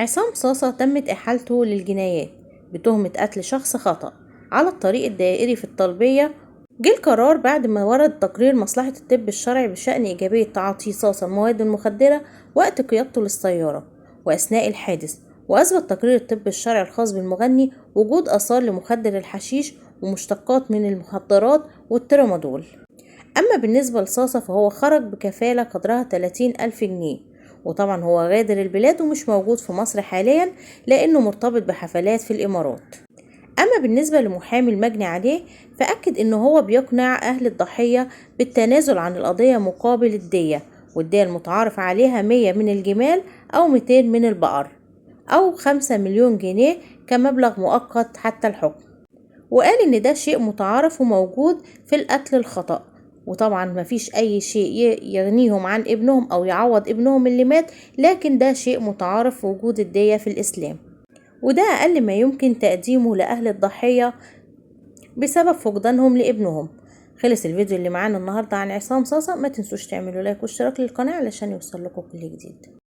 عصام صاصة تمت إحالته للجنايات بتهمة قتل شخص خطأ على الطريق الدائري في الطلبية. جه القرار بعد ما ورد تقرير مصلحة الطب الشرعي بشأن إيجابية تعاطي صاصة المواد المخدرة وقت قيادته للسيارة وأثناء الحادث، وأثبت تقرير الطب الشرعي الخاص بالمغني وجود آثار لمخدر الحشيش ومشتقات من المخدرات والترامادول. أما بالنسبة لصاصة فهو خرج بكفالة قدرها 30,000 جنيه، وطبعا هو غادر البلاد ومش موجود في مصر حاليا لأنه مرتبط بحفلات في الإمارات. أما بالنسبة لمحامي المجني عليه فأكد إنه هو بيقنع أهل الضحية بالتنازل عن القضية مقابل الدية، والدية المتعارف عليها 100 من الجمال أو 200 من البقر أو 5 مليون جنيه كمبلغ مؤقت حتى الحكم. وقال إن ده شيء متعارف وموجود في القتل الخطأ، وطبعا مفيش أي شيء يغنيهم عن ابنهم أو يعوض ابنهم اللي مات، لكن ده شيء متعارف في وجود الدية في الإسلام، وده أقل ما يمكن تقديمه لأهل الضحية بسبب فقدانهم لابنهم. خلص الفيديو اللي معانا النهاردة عن عصام صاصة. ما تنسوش تعملوا لايك واشتراك للقناة علشان يوصل لكم كل جديد.